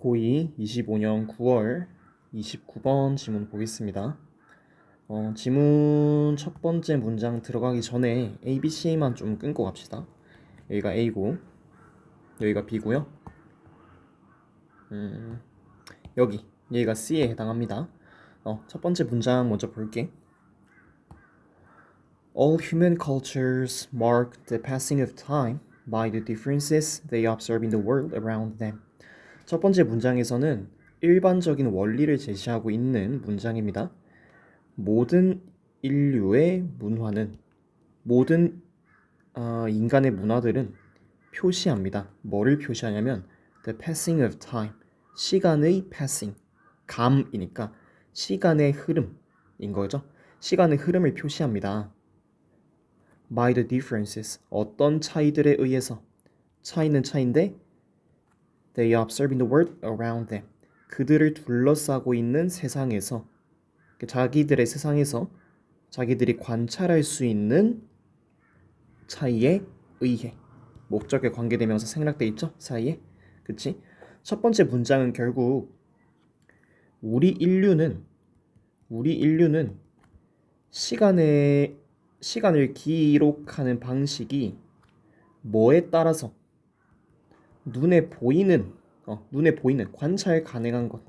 고2 25년 9월 29번 지문 보겠습니다. 지문 첫 번째 문장 들어가기 전에 A, B, C만 좀 끊고 갑시다. 여기가 A고 여기가 B고요. 여기가 C에 해당합니다. 첫 번째 문장 먼저 볼게. All human cultures mark the passing of time by the differences they observe in the world around them. 첫 번째 문장에서는 일반적인 원리를 제시하고 있는 문장입니다. 모든 인류의 문화는, 모든 인간의 문화들은 표시합니다. 뭐를 표시하냐면 the passing of time, 시간의 passing, 감이니까 시간의 흐름인 거죠. 시간의 흐름을 표시합니다. by the differences, 어떤 차이들에 의해서. 차이는 차이인데 they observe in the world around them, 그들을 둘러싸고 있는 세상에서, 자기들의 세상에서 자기들이 관찰할 수 있는 차이에 의해. 목적에 관계되면서 생략돼 있죠? 사이에. 그치? 첫 번째 문장은 결국 우리 인류는 시간을 기록하는 방식이 뭐에 따라서 눈에 보이는 관찰 가능한 것,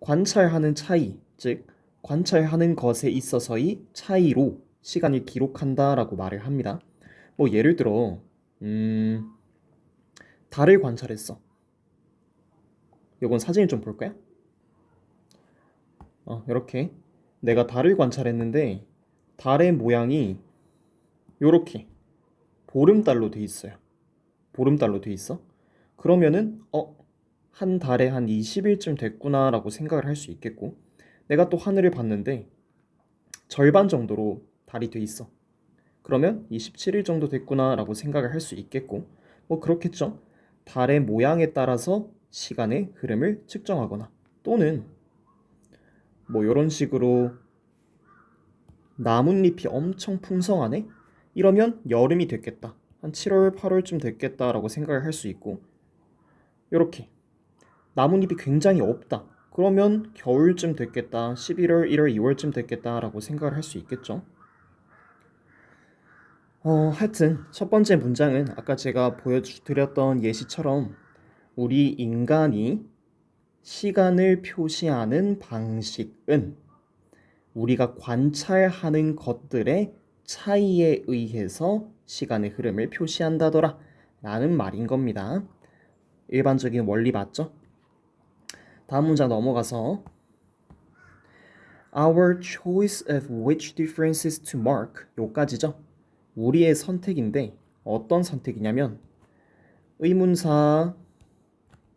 관찰하는 차이, 즉 관찰하는 것에 있어서의 차이로 시간을 기록한다라고 말을 합니다. 뭐 예를 들어 달을 관찰했어. 요건 사진을 좀 볼까요? 이렇게 내가 달을 관찰했는데 달의 모양이 요렇게 보름달로 돼 있어요. 보름달로 돼 있어. 그러면은 한 달에 한 20일쯤 됐구나라고 생각을 할 수 있겠고, 내가 또 하늘을 봤는데 절반 정도로 달이 돼 있어. 그러면 27일 정도 됐구나라고 생각을 할 수 있겠고, 뭐 그렇겠죠. 달의 모양에 따라서 시간의 흐름을 측정하거나, 또는 뭐 이런 식으로 나뭇잎이 엄청 풍성하네? 이러면 여름이 됐겠다. 한 7월, 8월쯤 됐겠다라고 생각을 할 수 있고, 이렇게 나뭇잎이 굉장히 없다. 그러면 겨울쯤 됐겠다. 11월, 1월, 2월쯤 됐겠다라고 생각을 할 수 있겠죠. 하여튼 첫 번째 문장은 아까 제가 보여드렸던 예시처럼 우리 인간이 시간을 표시하는 방식은 우리가 관찰하는 것들의 차이에 의해서 시간의 흐름을 표시한다더라 라는 말인 겁니다. 일반적인 원리 맞죠? 다음 문장 넘어가서 Our choice of which differences to mark, 요까지죠. 우리의 선택인데 어떤 선택이냐면 의문사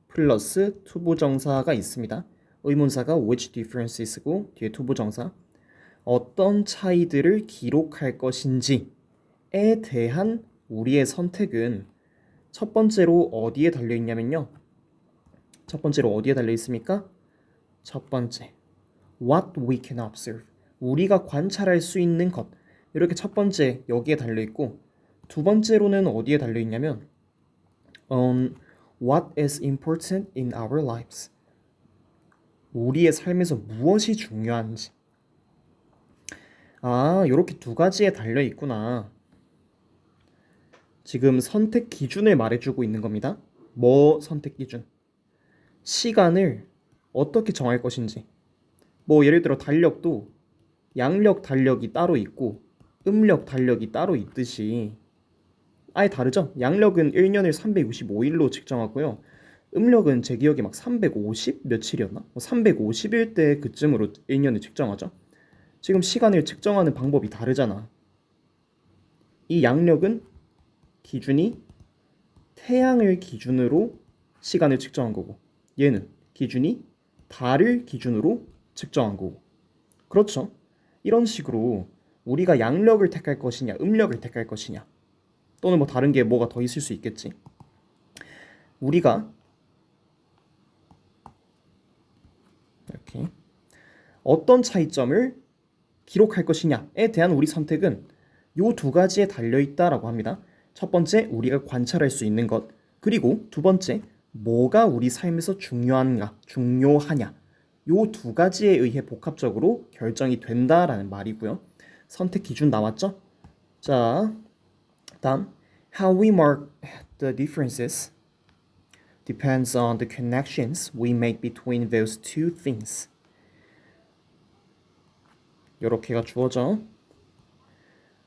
플러스 투부정사가 있습니다. 의문사가 which differences고 뒤에 투부정사, 어떤 차이들을 기록할 것인지에 대한 우리의 선택은 첫 번째로 어디에 달려 있냐면요. 첫 번째로 어디에 달려 있습니까? 첫 번째, what we can observe, 우리가 관찰할 수 있는 것. 이렇게 첫 번째 여기에 달려 있고, 두 번째로는 어디에 달려 있냐면 what is important in our lives, 우리의 삶에서 무엇이 중요한지. 이렇게 두 가지에 달려 있구나. 지금 선택 기준을 말해주고 있는 겁니다. 뭐 선택 기준? 시간을 어떻게 정할 것인지. 뭐 예를 들어 달력도 양력 달력이 따로 있고 음력 달력이 따로 있듯이 아예 다르죠? 양력은 1년을 365일로 측정하고요. 음력은 제 기억에 막 350 며칠이었나? 350일 때 그쯤으로 1년을 측정하죠. 지금 시간을 측정하는 방법이 다르잖아. 이 양력은 기준이 태양을 기준으로 시간을 측정한 거고, 얘는 기준이 달을 기준으로 측정한 거고. 그렇죠? 이런 식으로 우리가 양력을 택할 것이냐 음력을 택할 것이냐, 또는 뭐 다른 게 뭐가 더 있을 수 있겠지. 우리가 이렇게 어떤 차이점을 기록할 것이냐에 대한 우리 선택은 요 두 가지에 달려있다라고 합니다. 첫 번째, 우리가 관찰할 수 있는 것. 그리고 두 번째, 뭐가 우리 삶에서 중요하냐. 요 두 가지에 의해 복합적으로 결정이 된다라는 말이고요. 선택 기준 나왔죠? 자, 다음. How we mark the differences depends on the connections we make between those two things. 이렇게가 주어져.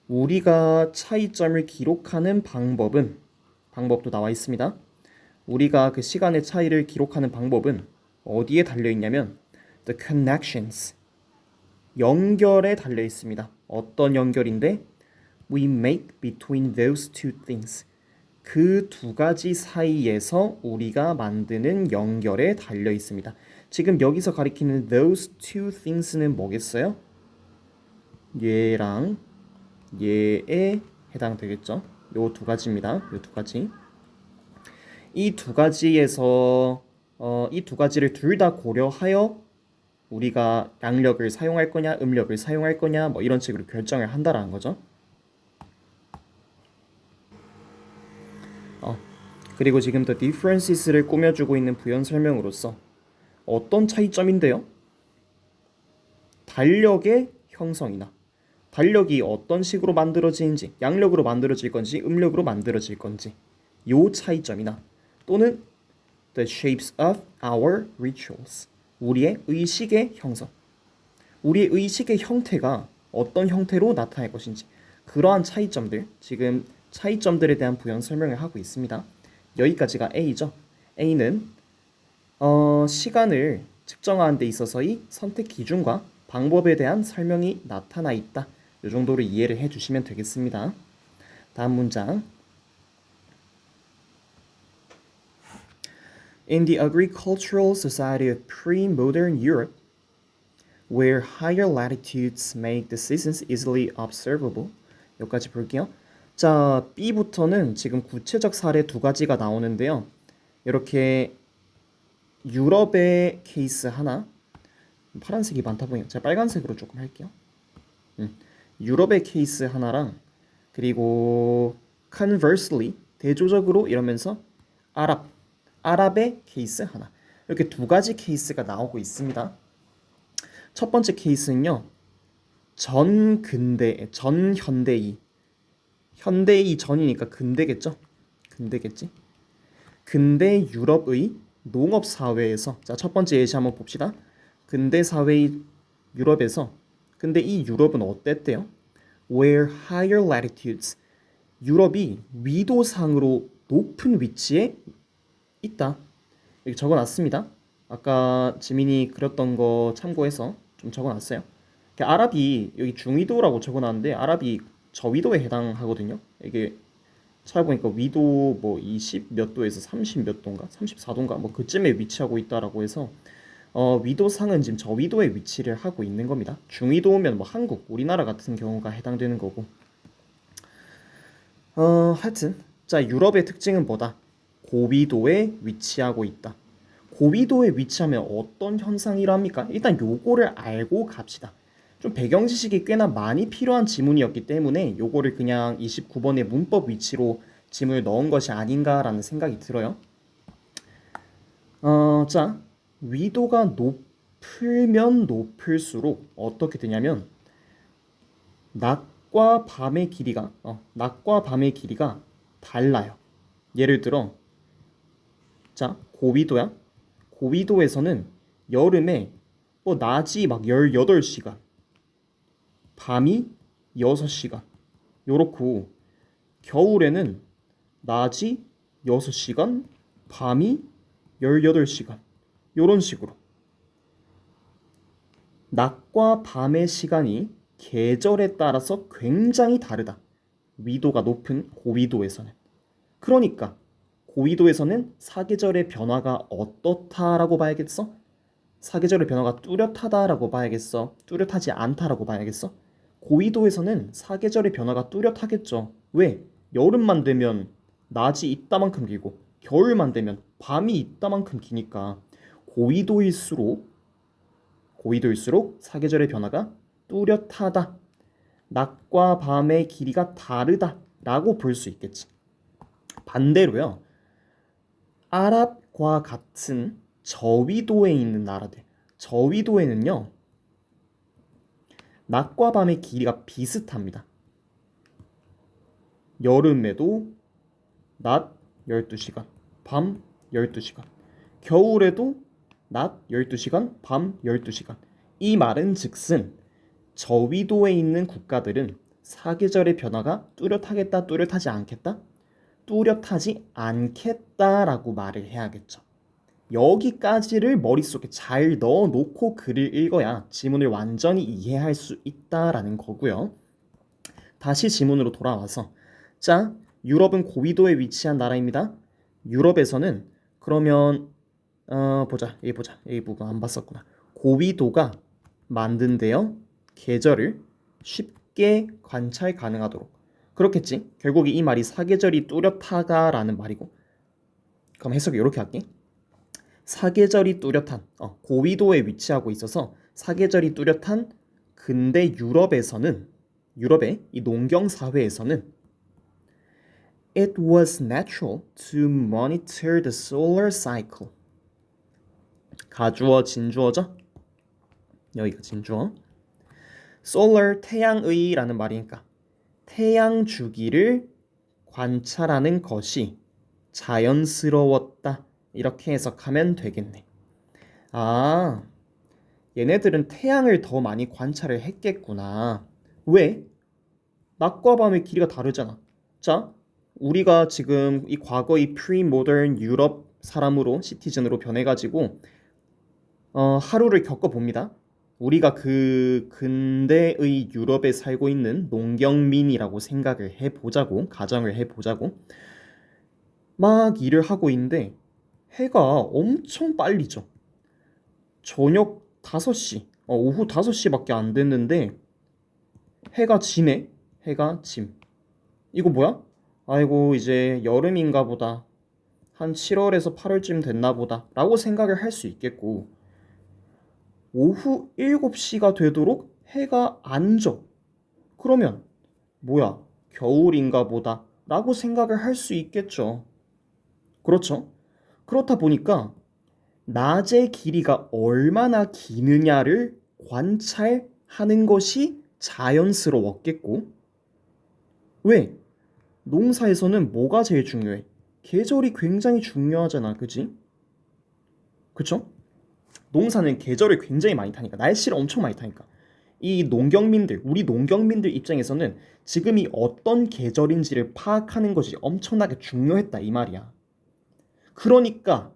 우리가 차이점을 기록하는 방법도 나와 있습니다. 우리가 그 시간의 차이를 기록하는 방법은 어디에 달려 있냐면 the connections, 연결에 달려 있습니다. 어떤 연결인데 we make between those two things, 그 두 가지 사이에서 우리가 만드는 연결에 달려 있습니다. 지금 여기서 가리키는 those two things는 뭐겠어요? 얘랑 얘에 해당되겠죠. 요 두 가지입니다. 요 두 가지. 이 두 가지에서 이 두 가지를 둘 다 고려하여 우리가 양력을 사용할 거냐, 음력을 사용할 거냐, 뭐 이런 식으로 결정을 한다라는 거죠. 그리고 지금 the differences를 꾸며주고 있는 부연 설명으로서 어떤 차이점인데요? 달력의 형성이나 달력이 어떤 식으로 만들어지는지, 양력으로 만들어질 건지 음력으로 만들어질 건지 요 차이점이나 또는 the shapes of our rituals, 우리의 의식의 형성, 우리의 의식의 형태가 어떤 형태로 나타날 것인지 그러한 차이점들, 지금 차이점들에 대한 부연 설명을 하고 있습니다. 여기까지가 A죠. A는 시간을 측정하는 데 있어서의 선택 기준과 방법에 대한 설명이 나타나 있다. 이 정도로 이해를 해주시면 되겠습니다. 다음 문장. In the agricultural society of pre-modern Europe, where higher latitudes make the seasons easily observable. 여기까지 볼게요. 자, B부터는 지금 구체적 사례 두 가지가 나오는데요. 이렇게 유럽의 케이스 하나, 파란색이 많다 보니까 제가 빨간색으로 조금 할게요. 유럽의 케이스 하나랑 그리고 conversely, 대조적으로 이러면서 아랍의 케이스 하나, 이렇게 두 가지 케이스가 나오고 있습니다. 첫 번째 케이스는요, 전현대의, 현대의 전이니까 근대겠죠? 근대겠지? 근대 유럽의 농업 사회에서, 자, 첫 번째 예시 한번 봅시다. 근대 사회의 유럽에서, 근데 이 유럽은 어땠대요? Where higher latitudes, 유럽이 위도상으로 높은 위치에 있다. 여기 적어놨습니다. 아까 지민이 그렸던 거 참고해서 좀 적어놨어요. 아랍이 여기 중위도라고 적어놨는데 아랍이 저위도에 해당하거든요. 이게 찾아보니까 위도 뭐 20 몇 도에서 30 몇 도인가 34도인가 뭐 그쯤에 위치하고 있다라고 해서 위도상은 지금 저위도에 위치를 하고 있는 겁니다. 중위도면 뭐 한국, 우리나라 같은 경우가 해당되는 거고. 하여튼 자, 유럽의 특징은 뭐다? 고위도에 위치하고 있다. 고위도에 위치하면 어떤 현상이랍니까? 일단 요거를 알고 갑시다. 좀 배경 지식이 꽤나 많이 필요한 지문이었기 때문에 요거를 그냥 29번의 문법 위치로 지문을 넣은 것이 아닌가라는 생각이 들어요. 자, 위도가 높으면 높을수록 어떻게 되냐면 낮과 밤의 길이가 달라요. 예를 들어 자, 고위도야. 고위도에서는 여름에 뭐 낮이 막 18시간, 밤이 6시간 요렇고, 겨울에는 낮이 6시간, 밤이 18시간 요런 식으로 낮과 밤의 시간이 계절에 따라서 굉장히 다르다. 위도가 높은 고위도에서는. 그러니까 고위도에서는 사계절의 변화가 어떻다라고 봐야겠어? 사계절의 변화가 뚜렷하다라고 봐야겠어? 뚜렷하지 않다라고 봐야겠어? 고위도에서는 사계절의 변화가 뚜렷하겠죠. 왜? 여름만 되면 낮이 이따만큼 길고 겨울만 되면 밤이 이따만큼 기니까 고위도일수록 사계절의 변화가 뚜렷하다. 낮과 밤의 길이가 다르다라고 볼 수 있겠지. 반대로요. 아랍과 같은 저위도에 있는 나라들. 저위도에는요. 낮과 밤의 길이가 비슷합니다. 여름에도 낮 12시간, 밤 12시간. 겨울에도 낮 12시간, 밤 12시간. 이 말은 즉슨 저위도에 있는 국가들은 사계절의 변화가 뚜렷하겠다, 뚜렷하지 않겠다? 뚜렷하지 않겠다라고 말을 해야겠죠. 여기까지를 머릿속에 잘 넣어놓고 글을 읽어야 지문을 완전히 이해할 수 있다라는 거고요. 다시 지문으로 돌아와서 자, 유럽은 고위도에 위치한 나라입니다. 유럽에서는 그러면 보자. 여기 부분 안 봤었구나. 고위도가 만든데요. 계절을 쉽게 관찰 가능하도록. 그렇겠지. 결국 이 말이 사계절이 뚜렷하다라는 말이고. 그럼 해석을 이렇게 할게. 사계절이 뚜렷한 고위도에 위치하고 있어서 사계절이 뚜렷한 근대 유럽의 이 농경 사회에서는 It was natural to monitor the solar cycle. 가주어 진주어죠? 여기가 진주어. solar 태양의라는 말이니까 태양 주기를 관찰하는 것이 자연스러웠다. 이렇게 해석하면 되겠네. 아, 얘네들은 태양을 더 많이 관찰을 했겠구나. 왜? 낮과 밤의 길이가 다르잖아. 자, 우리가 지금 이 과거의 프리모던 유럽 사람으로 시티즌으로 변해가지고 하루를 겪어봅니다. 우리가 그 근대의 유럽에 살고 있는 농경민이라고 생각을 해보자고, 가정을 해보자고. 막 일을 하고 있는데 해가 엄청 빨리 져. 저녁 5시, 오후 5시밖에 안 됐는데 해가 지네. 해가 짐. 이거 뭐야? 아이고 이제 여름인가 보다. 한 7월에서 8월쯤 됐나 보다 라고 생각을 할 수 있겠고 오후 7시가 되도록 해가 안 져. 그러면 뭐야? 겨울인가 보다 라고 생각을 할 수 있겠죠. 그렇죠? 그렇다 보니까 낮의 길이가 얼마나 기느냐를 관찰하는 것이 자연스러웠겠고 왜? 농사에서는 뭐가 제일 중요해? 계절이 굉장히 중요하잖아. 그치? 그쵸? 농사는 계절을 굉장히 많이 타니까 날씨를 엄청 많이 타니까 이 농경민들 우리 농경민들 입장에서는 지금이 어떤 계절인지를 파악하는 것이 엄청나게 중요했다 이 말이야. 그러니까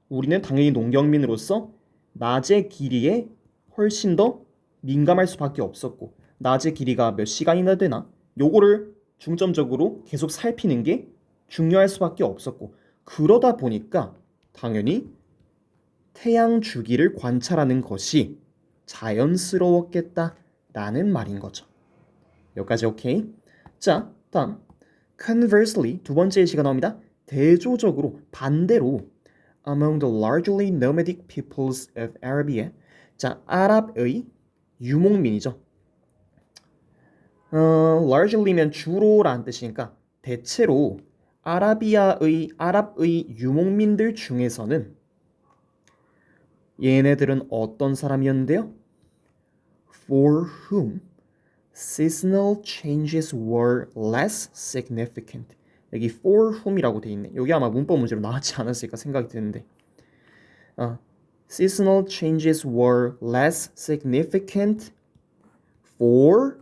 우리는 당연히 농경민으로서 낮의 길이에 훨씬 더 민감할 수밖에 없었고 낮의 길이가 몇 시간이나 되나 요거를 중점적으로 계속 살피는 게 중요할 수밖에 없었고 그러다 보니까 당연히 태양 주기를 관찰하는 것이 자연스러웠겠다라는 말인 거죠. 여기까지 오케이? 자, 다음 conversely 두 번째 예시가 나옵니다. 대조적으로 반대로 among the largely nomadic peoples of Arabia 자, 아랍의 유목민이죠. largely면 주로라는 뜻이니까 대체로 아랍의 유목민들 중에서는 얘네들은 어떤 사람이었는데요? For whom seasonal changes were less significant. 여기 for whom이라고 돼 있네. 여기 아마 문법 문제로 나왔지 않았을까 생각이 드는데 seasonal changes were less significant for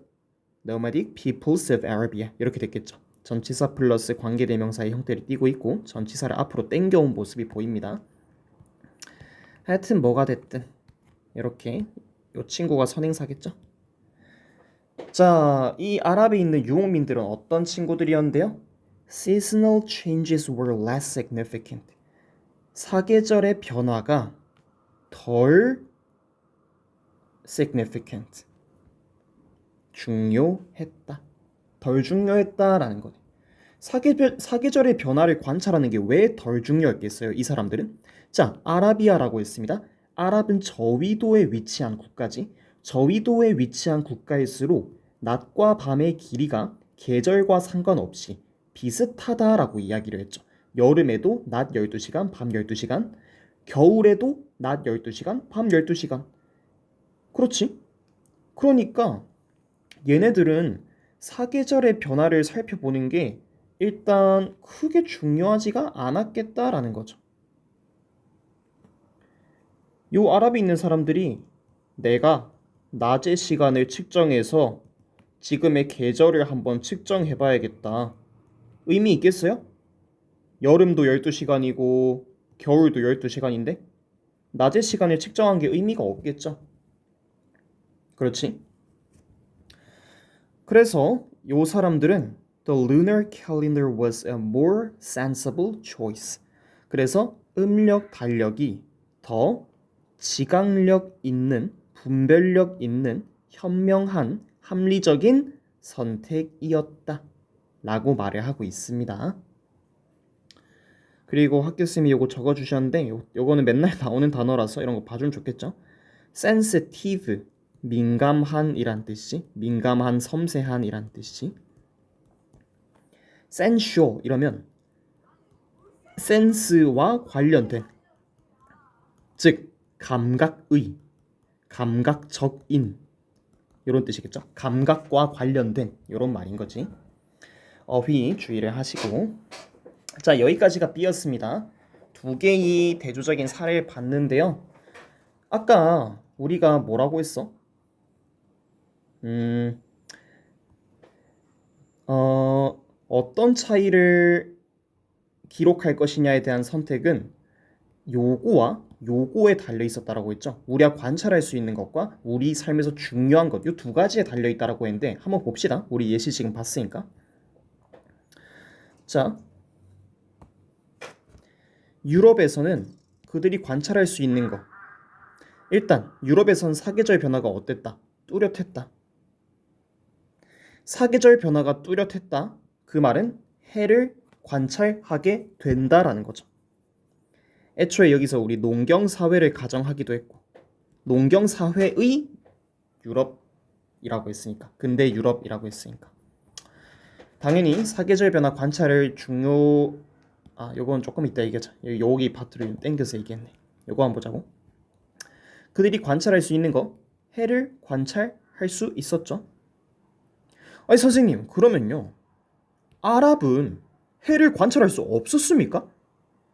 nomadic peoples of Arabia. 이렇게 됐겠죠. 전치사 플러스 관계대명사의 형태를 띠고 있고 전치사를 앞으로 당겨온 모습이 보입니다. 하여튼 뭐가 됐든 이렇게 이 친구가 선행사겠죠. 자, 이 아랍에 있는 유목민들은 어떤 친구들이었는데요? Seasonal changes were less significant. 사계절의 변화가 덜 significant. 중요했다. 덜 중요했다라는 거네. 사계절의 변화를 관찰하는 게 왜 덜 중요했겠어요? 이 사람들은? 자, 아라비아라고 했습니다. 아랍은 저위도에 위치한 국가지. 저위도에 위치한 국가일수록 낮과 밤의 길이가 계절과 상관없이 비슷하다라고 이야기를 했죠. 여름에도 낮 12시간, 밤 12시간, 겨울에도 낮 12시간, 밤 12시간. 그렇지? 그러니까 얘네들은 사계절의 변화를 살펴보는 게 일단 크게 중요하지가 않았겠다라는 거죠. 요 아랍에 있는 사람들이 내가 낮의 시간을 측정해서 지금의 계절을 한번 측정해 봐야겠다. 의미 있겠어요? 여름도 12시간이고 겨울도 12시간인데 낮의 시간을 측정한 게 의미가 없겠죠. 그렇지? 그래서 요 사람들은 The lunar calendar was a more sensible choice. 그래서 음력 달력이 더 지각력 있는, 분별력 있는, 현명한, 합리적인 선택이었다. 라고 말을 하고 있습니다. 그리고 학교쌤이 요거 적어주셨는데 요거는 맨날 나오는 단어라서 이런 거 봐주면 좋겠죠? sensitive, 민감한이란 뜻이, 민감한, 섬세한이란 뜻이. sensual 이러면 센스와 관련된, 즉 감각의, 감각적인 이런 뜻이겠죠. 감각과 관련된 이런 말인 거지. 어휘 주의를 하시고. 자, 여기까지가 B였습니다. 두 개의 대조적인 사례를 봤는데요. 아까 우리가 뭐라고 했어? 어떤 차이를 기록할 것이냐에 대한 선택은 요거와 요거에 달려 있었다라고 했죠. 우리가 관찰할 수 있는 것과 우리 삶에서 중요한 것, 요 두 가지에 달려 있다라고 했는데 한번 봅시다. 우리 예시 지금 봤으니까. 자, 유럽에서는 그들이 관찰할 수 있는 것. 일단 유럽에선 사계절 변화가 어땠다? 뚜렷했다. 사계절 변화가 뚜렷했다. 그 말은 해를 관찰하게 된다라는 거죠. 애초에 여기서 우리 농경사회를 가정하기도 했고 농경사회의 유럽이라고 했으니까 근대 유럽이라고 했으니까 당연히 사계절 변화 관찰을 요건 조금 이따 얘기하자. 여기 파트를 땡겨서 얘기했네. 요거 한번 보자고. 그들이 관찰할 수 있는 거 해를 관찰할 수 있었죠. 아니 선생님 그러면요 아랍은 해를 관찰할 수 없었습니까?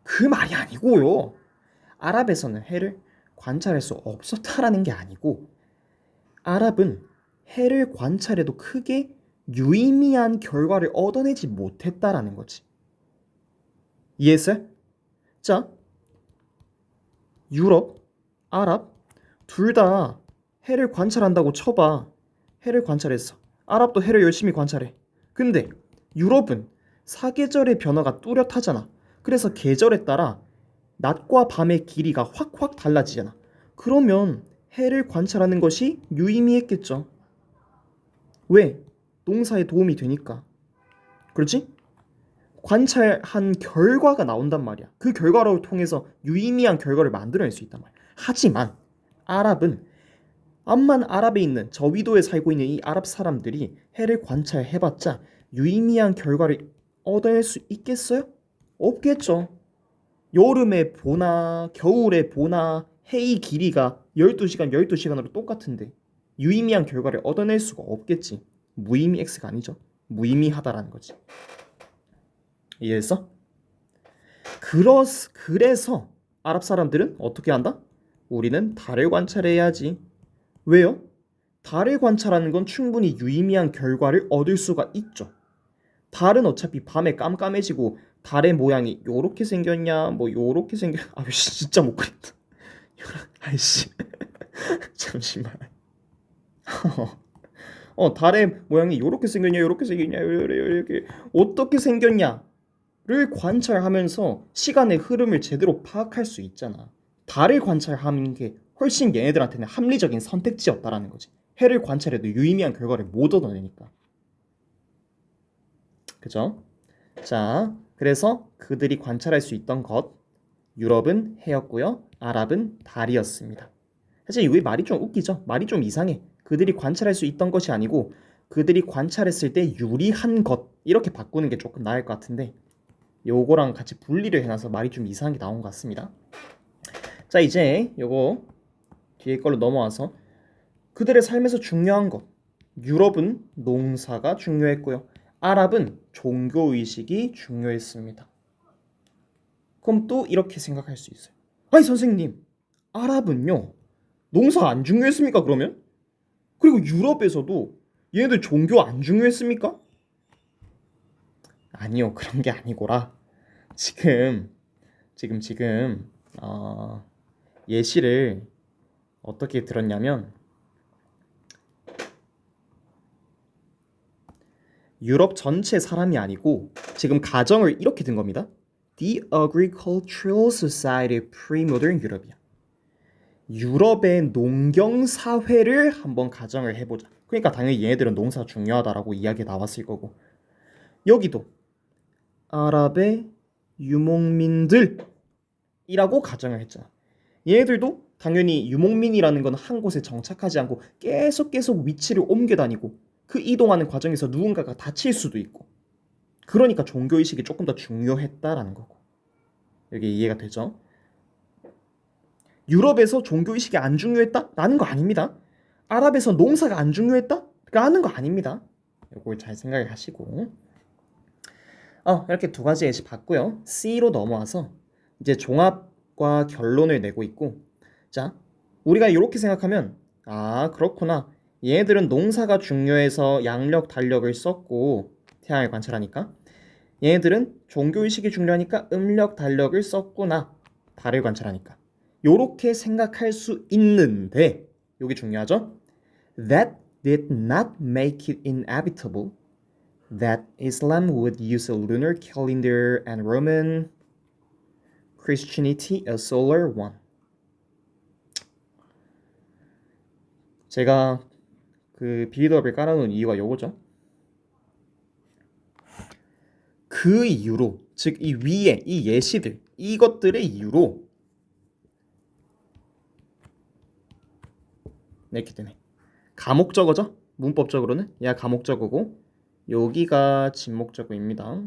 그 말이 아니고요. 아랍에서는 해를 관찰할 수 없었다라는 게 아니고 아랍은 해를 관찰해도 크게 유의미한 결과를 얻어내지 못했다라는 거지. 이해했어요? 자, 유럽, 아랍 둘 다 해를 관찰한다고 쳐봐. 해를 관찰했어. 아랍도 해를 열심히 관찰해. 근데 유럽은 사계절의 변화가 뚜렷하잖아. 그래서 계절에 따라 낮과 밤의 길이가 확확 달라지잖아. 그러면 해를 관찰하는 것이 유의미했겠죠. 왜? 농사에 도움이 되니까. 그렇지? 관찰한 결과가 나온단 말이야. 그 결과를 통해서 유의미한 결과를 만들어낼 수 있단 말이야. 하지만 아랍은 암만 아랍에 있는 저 위도에 살고 있는 이 아랍 사람들이 해를 관찰해봤자 유의미한 결과를 얻어낼 수 있겠어요? 없겠죠. 여름에 보나 겨울에 보나 해의 길이가 12시간 12시간으로 똑같은데 유의미한 결과를 얻어낼 수가 없겠지. 무의미 X가 아니죠. 무의미하다라는 거지. 이해했어? 그래서 아랍 사람들은 어떻게 한다? 우리는 달을 관찰해야지. 왜요? 달을 관찰하는 건 충분히 유의미한 결과를 얻을 수가 있죠. 달은 어차피 밤에 깜깜해지고 달의 모양이 요렇게 생겼냐 뭐 요렇게 진짜 못 그린다. 아이씨 잠시만. 달의 모양이 요렇게 생겼냐 요렇게 생겼냐 이렇게 어떻게 생겼냐를 관찰하면서 시간의 흐름을 제대로 파악할 수 있잖아. 달을 관찰하는 게 훨씬 얘네들한테는 합리적인 선택지였다라는 거지. 해를 관찰해도 유의미한 결과를 못 얻어내니까. 그죠? 자, 그래서 그들이 관찰할 수 있던 것 유럽은 해였고요. 아랍은 달이었습니다. 사실 이 말이 좀 웃기죠? 말이 좀 이상해. 그들이 관찰할 수 있던 것이 아니고 그들이 관찰했을 때 유리한 것 이렇게 바꾸는 게 조금 나을 것 같은데 요거랑 같이 분리를 해놔서 말이 좀 이상하게 나온 것 같습니다. 자, 이제 요거 뒤에 걸로 넘어와서 그들의 삶에서 중요한 것. 유럽은 농사가 중요했고요. 아랍은 종교의식이 중요했습니다. 그럼 또 이렇게 생각할 수 있어요. 아니 선생님, 아랍은요 농사 안 중요했습니까 그러면? 그리고 유럽에서도 얘네들 종교 안 중요했습니까? 아니요, 그런 게 아니고라. 지금 지금 예시를 어떻게 들었냐면 유럽 전체 사람이 아니고 지금 가정을 이렇게 든 겁니다. The Agricultural Society Pre-Modern Europe이야. 유럽의 농경 사회를 한번 가정을 해보자. 그러니까 당연히 얘네들은 농사가 중요하다라고 이야기 나왔을 거고 여기도 아랍의 유목민들이라고 가정을 했잖아. 얘네들도 당연히 유목민이라는 건 한 곳에 정착하지 않고 계속 위치를 옮겨 다니고 그 이동하는 과정에서 누군가가 다칠 수도 있고 그러니까 종교의식이 조금 더 중요했다라는 거고 여기 이해가 되죠? 유럽에서 종교의식이 안 중요했다? 라는 거 아닙니다. 아랍에서 농사가 안 중요했다? 라는 거 아닙니다. 이걸 잘 생각을 하시고 이렇게 두 가지 예시 봤고요. C로 넘어와서 이제 종합과 결론을 내고 있고 자, 우리가 이렇게 생각하면 그렇구나. 얘네들은 농사가 중요해서 양력, 달력을 썼고 태양을 관찰하니까 얘네들은 종교의식이 중요하니까 음력, 달력을 썼구나. 달을 관찰하니까 요렇게 생각할 수 있는데 요게 중요하죠? That did not make it inevitable that Islam would use a lunar calendar and Roman Christianity a solar one. 제가 그 빌드업을 깔아놓은 이유가 요거죠. 그 이유로 즉 이 위에 이 예시들 이것들의 이유로 이렇게 되네. 가목적어죠? 문법적으로는 얘가 가목적어고 여기가 진목적어입니다.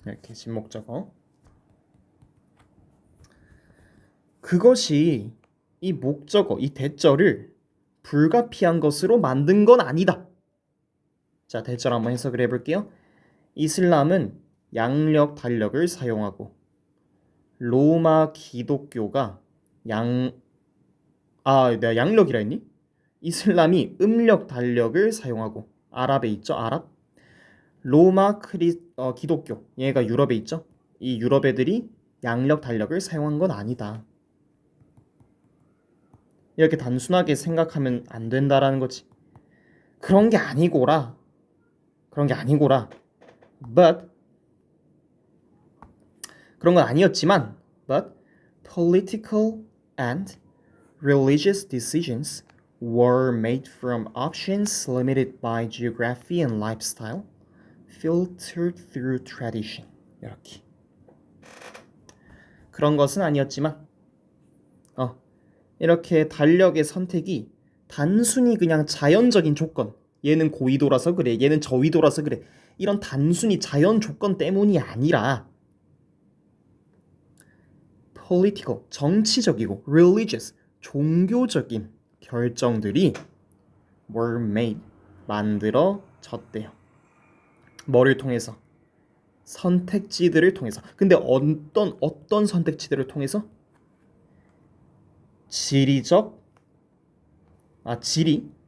이렇게 진목적어. 그것이 이 목적어, 이 대절을 불가피한 것으로 만든 건 아니다. 자, 대절 한번 해석을 해볼게요. 이슬람은 양력, 달력을 사용하고 로마 기독교가 내가 양력이라 했니? 이슬람이 음력, 달력을 사용하고 아랍에 있죠, 아랍. 로마 기독교, 얘가 유럽에 있죠. 이 유럽 애들이 양력, 달력을 사용한 건 아니다. 이렇게 단순하게 생각하면 안 된다라는 거지. 그런 게 아니고라. But 그런 건 아니었지만 but political and religious decisions were made from options limited by geography and lifestyle, filtered through tradition. 이렇게. 그런 것은 아니었지만 이렇게 달력의 선택이 단순히 그냥 자연적인 조건 얘는 고위도라서 그래 얘는 저위도라서 그래 이런 단순히 자연 조건 때문이 아니라 political 정치적이고 religious 종교적인 결정들이 were made 만들어졌대요. 뭐를 통해서? 선택지들을 통해서. 근데 어떤 선택지들을 통해서? 지리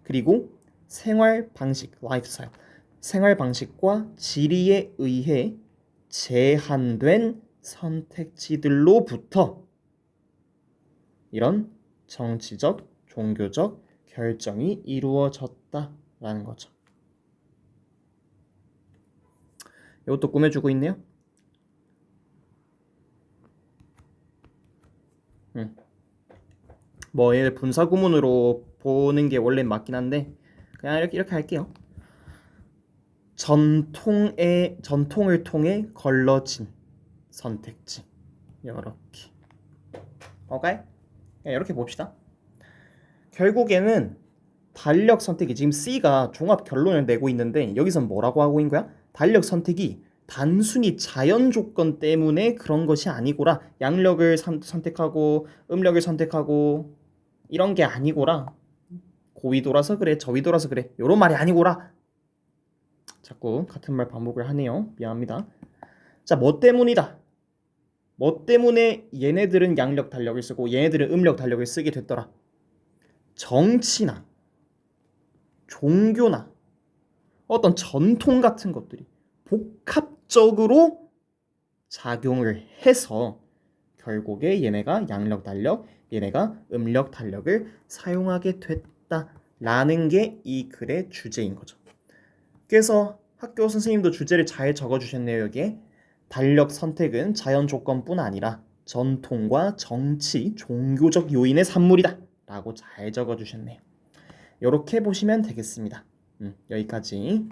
그리고 생활 방식 lifestyle 생활 방식과 지리에 의해 제한된 선택지들로부터 이런 정치적, 종교적 결정이 이루어졌다라는 거죠. 이것도 꾸며주고 있네요. 뭐 얘를 분사 구문으로 보는 게 원래 맞긴 한데 그냥 이렇게 할게요. 전통을 통해 걸러진 선택지. 이렇게. 오케이? 이렇게 봅시다. 결국에는 달력 선택이 지금 C가 종합 결론을 내고 있는데 여기선 뭐라고 하고 있는 거야? 달력 선택이 단순히 자연 조건 때문에 그런 것이 아니고라. 양력을 선택하고 음력을 선택하고 이런 게 아니고라. 고위도라서 그래, 저위도라서 그래. 요런 말이 아니고라. 자꾸 같은 말 반복을 하네요. 미안합니다. 자, 뭐 때문이다. 뭐 때문에 얘네들은 양력 달력을 쓰고 얘네들은 음력 달력을 쓰게 됐더라. 정치나 종교나 어떤 전통 같은 것들이 복합적으로 작용을 해서 결국에 얘네가 양력 달력, 얘네가 음력 달력을 사용하게 됐다라는 게 이 글의 주제인 거죠. 그래서 학교 선생님도 주제를 잘 적어주셨네요. 여기에 달력 선택은 자연 조건뿐 아니라 전통과 정치, 종교적 요인의 산물이다 라고 잘 적어주셨네요. 이렇게 보시면 되겠습니다. 여기까지.